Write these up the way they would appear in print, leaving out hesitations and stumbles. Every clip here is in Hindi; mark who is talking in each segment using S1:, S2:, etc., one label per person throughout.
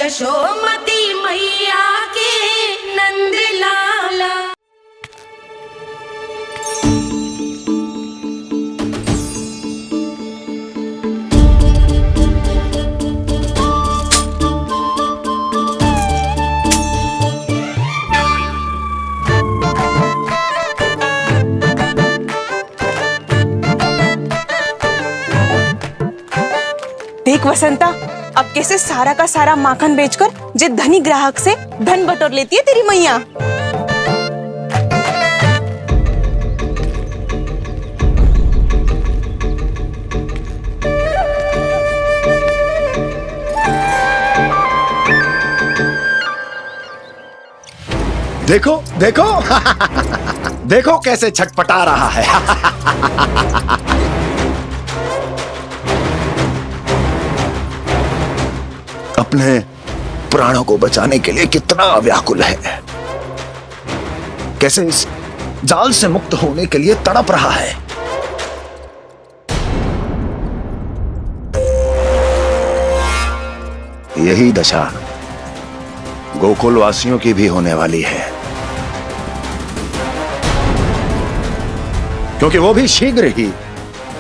S1: यशोमती मैया के नंद लाला।
S2: देख वसंता, अब कैसे सारा का सारा माखन बेचकर जे धनी ग्राहक से धन बटोर लेती है तेरी मैया।
S3: देखो देखो देखो कैसे छटपटा रहा है। अपने प्राणों को बचाने के लिए कितना व्याकुल है, कैसे इस जाल से मुक्त होने के लिए तड़प रहा है। यही दशा गोकुल वासियों की भी होने वाली है, क्योंकि वो भी शीघ्र ही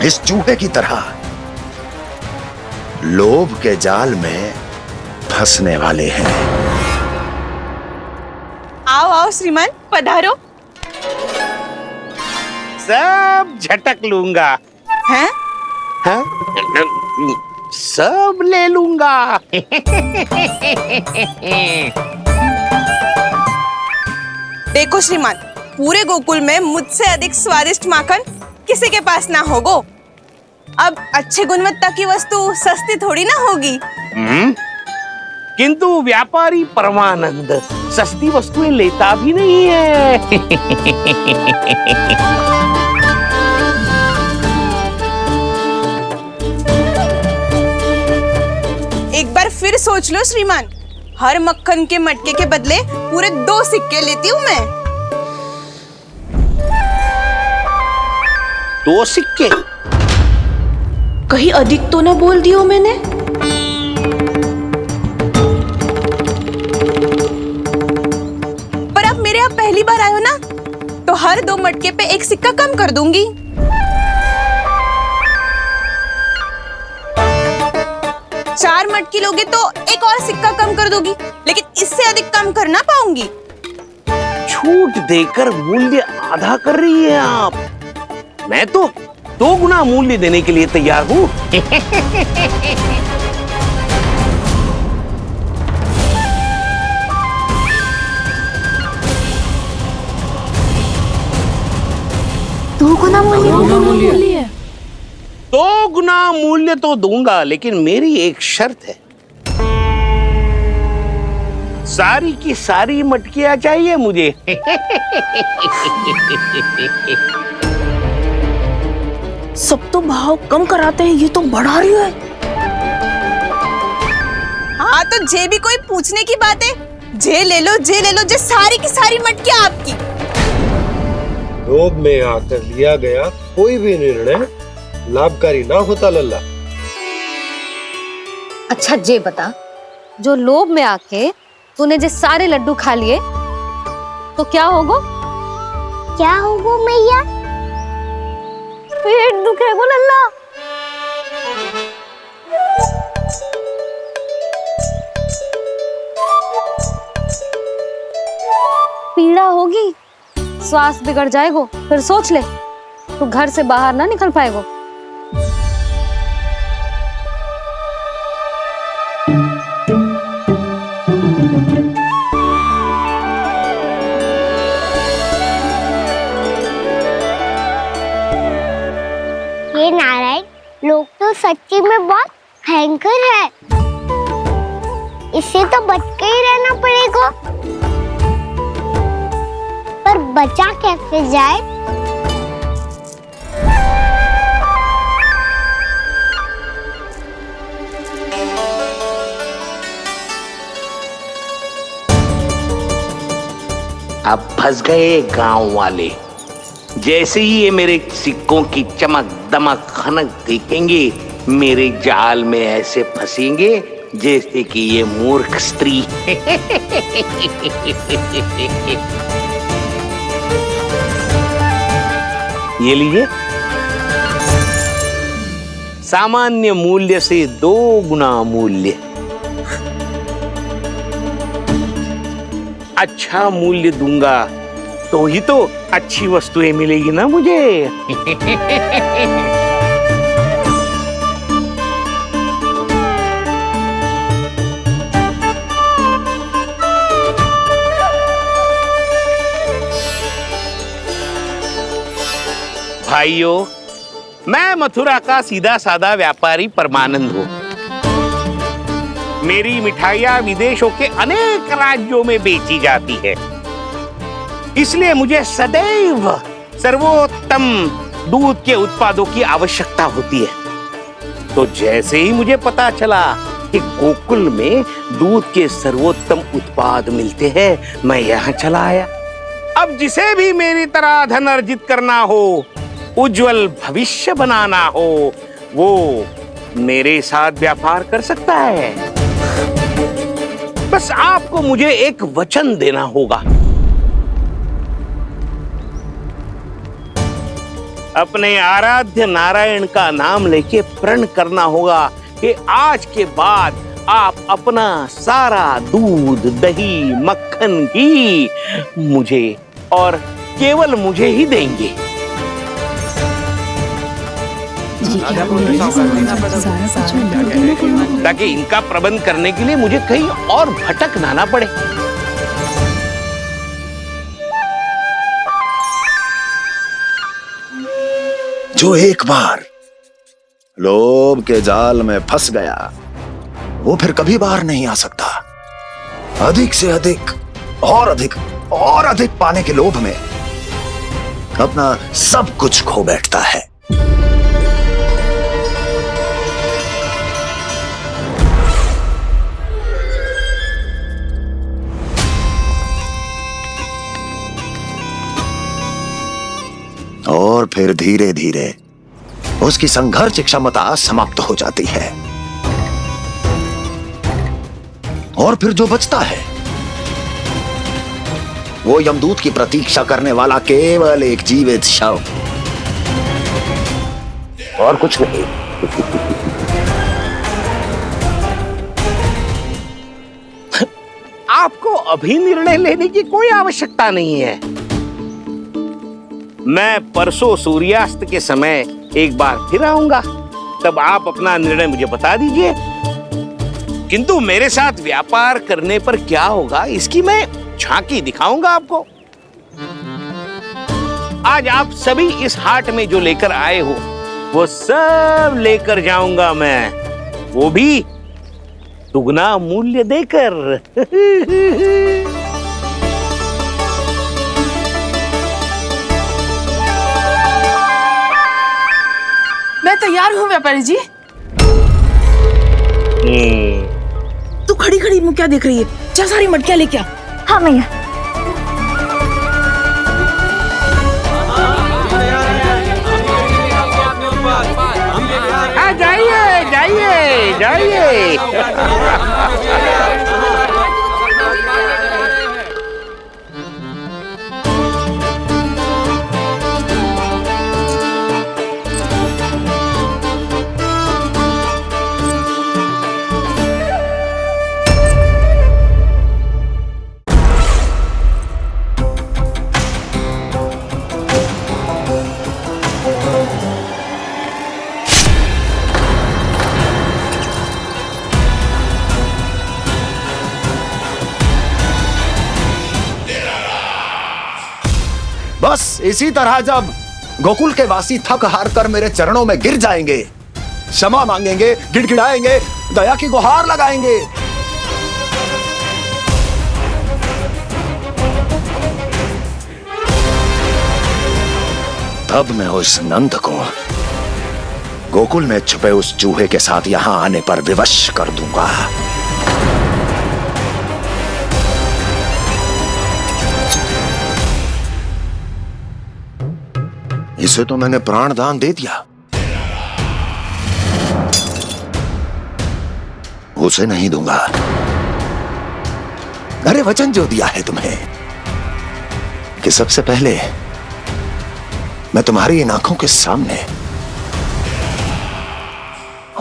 S3: इस चूहे की तरह लोभ के जाल में फंसने वाले हैं।
S2: आओ आओ श्रीमान, पधारो।
S4: सब झटक लूंगा।
S2: हैं?
S4: हाँ? सब ले लूंगा।
S2: देखो श्रीमान, पूरे गोकुल में मुझसे अधिक स्वादिष्ट माखन किसी के पास ना होगो। अब अच्छे गुणवत्ता की वस्तु सस्ती थोड़ी ना होगी।
S4: किंतु व्यापारी परमानंद सस्ती वस्तुएं लेता भी नहीं है।
S2: एक बार फिर सोच लो श्रीमान, हर मक्खन के मटके के बदले पूरे 2 सिक्के लेती हूँ मैं।
S4: 2 सिक्के?
S1: कहीं अधिक तो ना बोल दियो मैंने?
S2: पर आप मेरे यहाँ पहली बार आए हो ना, तो हर 2 मटके पे 1 सिक्का कम कर दूंगी। चार मटकी लोगे तो 1 और सिक्का कम कर दोगी, लेकिन इससे अधिक कम कर ना पाऊंगी।
S4: छूट देकर मूल्य आधा कर रही है आप। मैं तो 2 गुना मूल्य देने के लिए तैयार हूँ।
S1: दो गुना मूल्य?
S4: 2 गुना मूल्य तो दूंगा, लेकिन मेरी एक शर्त है। सारी की सारी मटकियां चाहिए मुझे।
S1: सब तो भाव कम कराते हैं, ये तो बढ़ा रही है।
S2: हाँ तो जे भी कोई पूछने की बात है, जे ले लो, जे ले लो, जे सारी की सारी मटकियां आपकी।
S5: लोभ में आकर लिया गया कोई भी निर्णय लाभकारी ना होता लल्ला।
S6: अच्छा जे बता, जो लोभ में आके तूने जे सारे लड्डू खा लिए तो क्या होगो?
S7: क्या होगो मैया?
S6: पेट दुखेगो लल्ला। पीड़ा होगी, स्वास्थ्य बिगड़ जाएगो, फिर सोच ले तू घर से बाहर ना निकल पाएगो।
S7: ये नारायण लोग तो सच्ची में बहुत भयंकर है, इससे तो बच के ही रहना पड़ेगा। पर बचा कैसे जाए?
S4: अब फंस गए गांव वाले। जैसे ही ये मेरे सिक्कों की चमक दमक खनक देखेंगे, मेरे जाल में ऐसे फंसेंगे जैसे कि ये मूर्ख स्त्री। ये लीजिए, सामान्य मूल्य से 2 गुना मूल्य। अच्छा मूल्य दूंगा तो ही तो अच्छी वस्तुएं मिलेगी ना मुझे। भाइयों, मैं मथुरा का सीधा साधा व्यापारी परमानंद हूं। मेरी मिठाइयां विदेशों के अनेक राज्यों में बेची जाती है, इसलिए मुझे सदैव सर्वोत्तम दूध के उत्पादों की आवश्यकता होती है। तो जैसे ही मुझे पता चला कि गोकुल में दूध के सर्वोत्तम उत्पाद मिलते हैं, मैं यहाँ चला आया। अब जिसे भी मेरी तरह धन अर्जित करना हो, उज्जवल भविष्य बनाना हो, वो मेरे साथ व्यापार कर सकता है। बस आपको मुझे एक वचन देना होगा। अपने आराध्य नारायण का नाम लेके प्रण करना होगा कि आज के बाद आप अपना सारा दूध, दही, मक्खन, घी मुझे और केवल मुझे ही देंगे। ताकि इनका प्रबंध करने के लिए मुझे कहीं और भटकना ना पड़े।
S3: जो एक बार लोभ के जाल में फंस गया, वो फिर कभी बाहर नहीं आ सकता। अधिक से अधिक और अधिक और अधिक पाने के लोभ में अपना सब कुछ खो बैठता है। और फिर धीरे धीरे उसकी संघर्ष क्षमता समाप्त हो जाती है, और फिर जो बचता है वो यमदूत की प्रतीक्षा करने वाला केवल एक जीवित शव, और कुछ नहीं।
S4: आपको अभी निर्णय लेने की कोई आवश्यकता नहीं है। मैं परसों सूर्यास्त के समय एक बार फिर आऊंगा, तब आप अपना निर्णय मुझे बता दीजिए। किंतु मेरे साथ व्यापार करने पर क्या होगा, इसकी मैं झांकी दिखाऊंगा आपको। आज आप सभी इस हाट में जो लेकर आए हो, वो सब लेकर जाऊंगा मैं, वो भी दुगना मूल्य देकर।
S1: मैं तैयार हूँ व्यापारी जी। तू खड़ी खड़ी मुँह क्या देख रही है? चल सारी मटकियाँ लेके आ।
S7: हाँ भैया।
S4: जाइए जाइए जाइए।
S3: बस इसी तरह जब गोकुल के वासी थक हार कर मेरे चरणों में गिर जाएंगे, क्षमा मांगेंगे, गिड़गिड़ाएंगे, दया की गुहार लगाएंगे, तब मैं उस नंद को गोकुल में छुपे उस चूहे के साथ यहां आने पर विवश कर दूंगा। इसे तो मैंने प्राण दान दे दिया, उसे नहीं दूंगा। अरे वचन जो दिया है तुम्हें कि सबसे पहले मैं तुम्हारी इन आंखों के सामने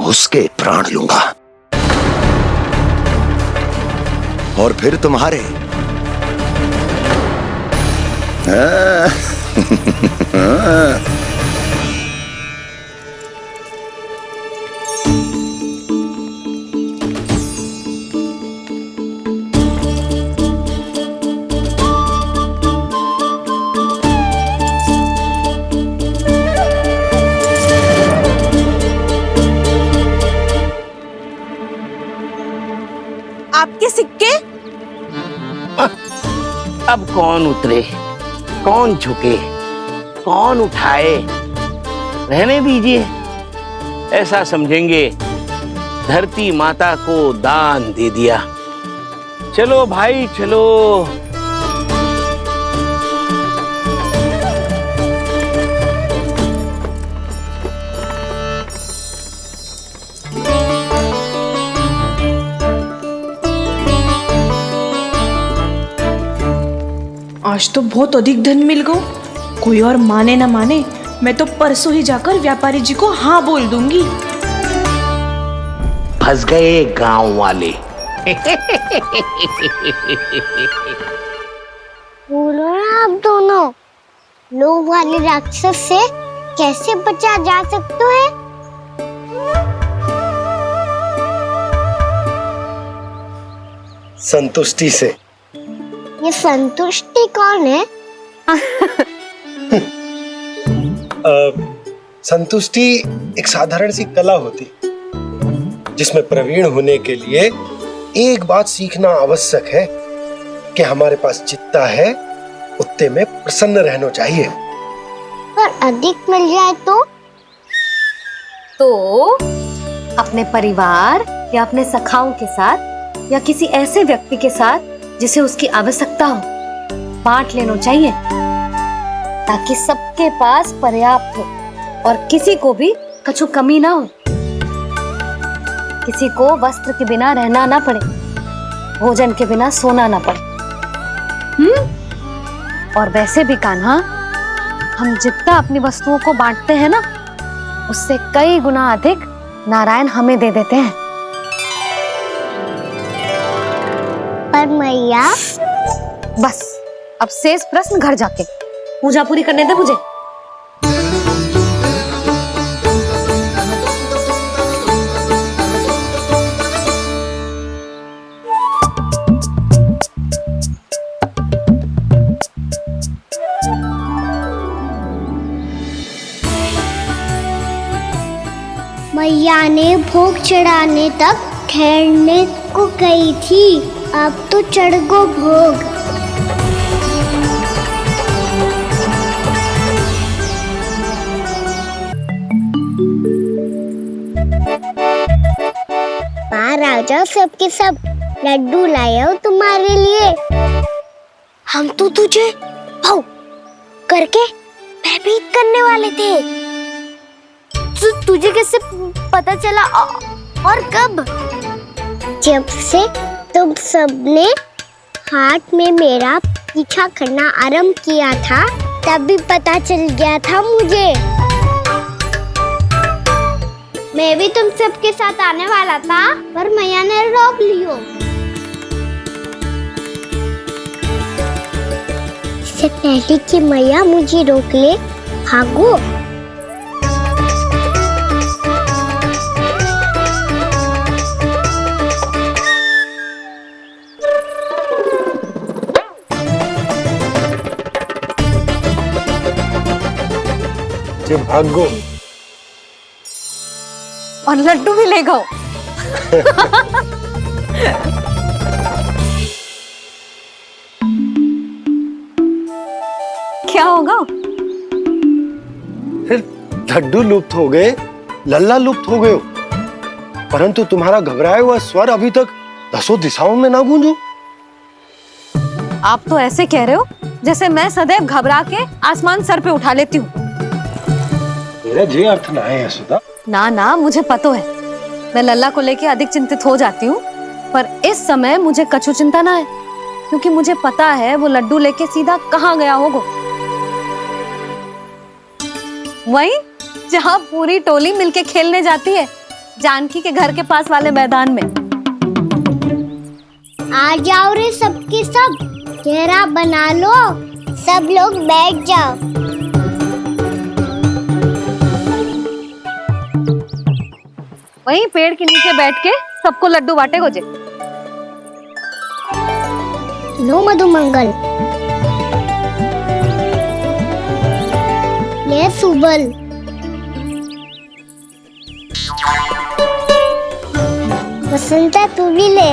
S3: उसके प्राण लूंगा और फिर तुम्हारे
S2: आपके सिक्के?
S4: अब कौन उतरे, कौन झुके, कौन उठाए? रहने दीजिए, ऐसा समझेंगे धरती माता को दान दे दिया। चलो भाई चलो।
S1: आज तो बहुत अधिक धन मिल गया। कोई और माने ना माने, मैं तो परसों ही जाकर व्यापारी जी को हाँ बोल दूंगी।
S4: फंस गए गांव वाले।
S7: बोलो ना आप दोनों, लोभ वाले राक्षस से कैसे बचा जा सकता है?
S5: संतुष्टि से।
S7: ये संतुष्टि कौन है?
S5: संतुष्टि एक साधारण सी कला होती जिसमें प्रवीण होने के लिए एक बात सीखना आवश्यक है कि हमारे पास जितना है उतने में प्रसन्न रहना चाहिए।
S7: पर अधिक मिल जाए
S6: तो अपने परिवार या अपने सखाओं के साथ या किसी ऐसे व्यक्ति के साथ जिसे उसकी आवश्यकता हो बांट लेना चाहिए, ताकि सबके पास पर्याप्त हो और किसी को भी कछु कमी ना हो। किसी को वस्त्र के बिना रहना ना पड़े, भोजन के बिना सोना ना पड़े। और वैसे भी कान्हा, हम जितना अपनी वस्तुओं को बांटते हैं ना, उससे कई गुना अधिक नारायण हमें दे देते हैं।
S7: पर मैया,
S6: बस अब शेष प्रश्न घर जाके पूजा पूरी करने दे मुझे।
S7: मैया ने भोग चढ़ाने तक ठहरने को कही थी, अब तो चढ़ गो भोग। बाहर आ जाओ, सबके सब लड्डू लाया हूँ तुम्हारे लिए। हम तो तुझे भाव करके भयभीत करने वाले थे। तुझे कैसे पता चला और कब? जब से तुम सबने हाथ में मेरा पीछा करना आरंभ किया था, तभी पता चल गया था मुझे। मैं भी तुम सबके साथ आने वाला था, पर मैया ने रोक लियो। इससे पहले कि मैया मुझे रोक ले, भागो।
S5: भागो
S6: और लड्डू भी ले गो। क्या होगा?
S5: फिर लड्डू लुप्त हो गए, लल्ला लुप्त हो गए, परंतु तुम्हारा घबराया हुआ स्वर अभी तक 10 दिशाओं में ना गूंजो।
S6: आप तो ऐसे कह रहे हो जैसे मैं सदैव घबरा के आसमान सर पे उठा लेती हूँ।
S5: मेरा जे अर्थ ना है यशोदा।
S6: ना ना, मुझे पता है। मैं लल्ला को लेके अधिक चिंतित हो जाती हूँ, पर इस समय मुझे कछु चिंता ना है, क्योंकि मुझे पता है वो लड्डू लेके सीधा कहाँ गया होगा। वहीं जहाँ पूरी टोली मिलके खेलने जाती है, जानकी के घर के पास वाले मैदान में।
S7: आ जाओ रे सबके सब, घेरा बना लो, सब लोग बैठ जाओ।
S6: वहीं पेड़ के नीचे बैठ के सबको लड्डू बांटे गोजे।
S7: लो मधुमंगल, ले सुबल, बसंता तू भी ले।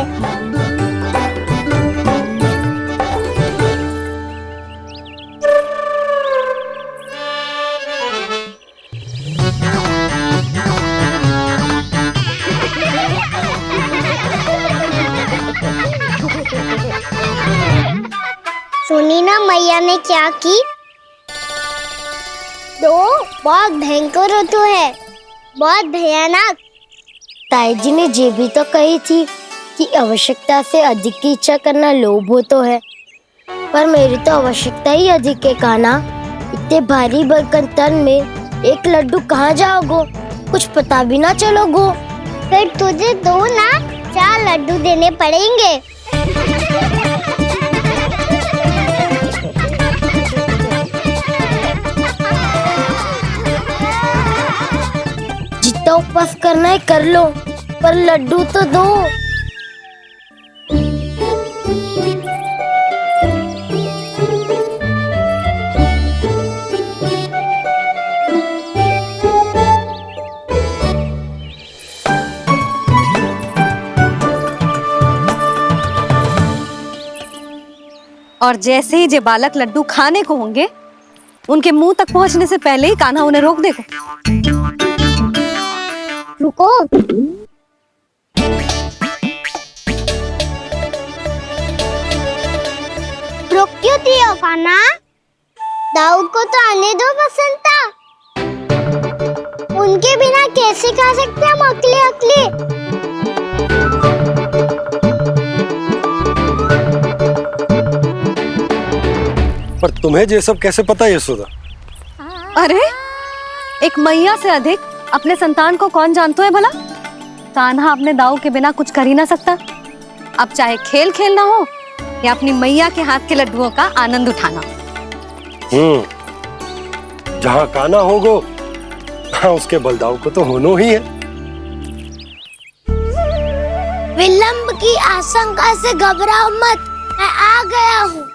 S7: सुनी ना मैया ने क्या की? तो बहुत भयंकर ऋतु है, बहुत भयानक। ताई जी ने ये भी तो कही थी कि आवश्यकता से अधिक की इच्छा करना लोभ हो तो है, पर मेरी तो आवश्यकता ही अधिक है कान्हा। इतने भारी बर्तन तन में एक लड्डू कहाँ जाओगो, कुछ पता भी ना चलोगो। फिर तुझे दो ना 4 लड्डू देने पड़ेंगे। जितना उपवास करना है कर लो, पर लड्डू तो दो।
S6: और जैसे ही जे बालक लड्डू खाने को होंगे, उनके मुंह तक पहुंचने से पहले ही कान्हा उन्हें रोक देगा।
S7: रुको, रुक क्यों दियो कान्हा? दाऊ को तो आने दो बसंता। उनके बिना कैसे खा सकते हम अकेले अकेले?
S5: पर तुम्हें ये सब कैसे पता यशोदा?
S6: अरे एक मैया से अधिक अपने संतान को कौन जानता है भला? कान्हा अपने दाऊ के बिना कुछ कर ही ना सकता। अब चाहे खेल खेलना हो या अपनी मैया के हाथ के लड्डुओं का आनंद उठाना।
S5: जहाँ कान्हा होगो, हाँ उसके बलदाऊ को तो होनो ही है।
S7: विलंब की आशंका से घबराओ मत, मैं आ गया हूँ।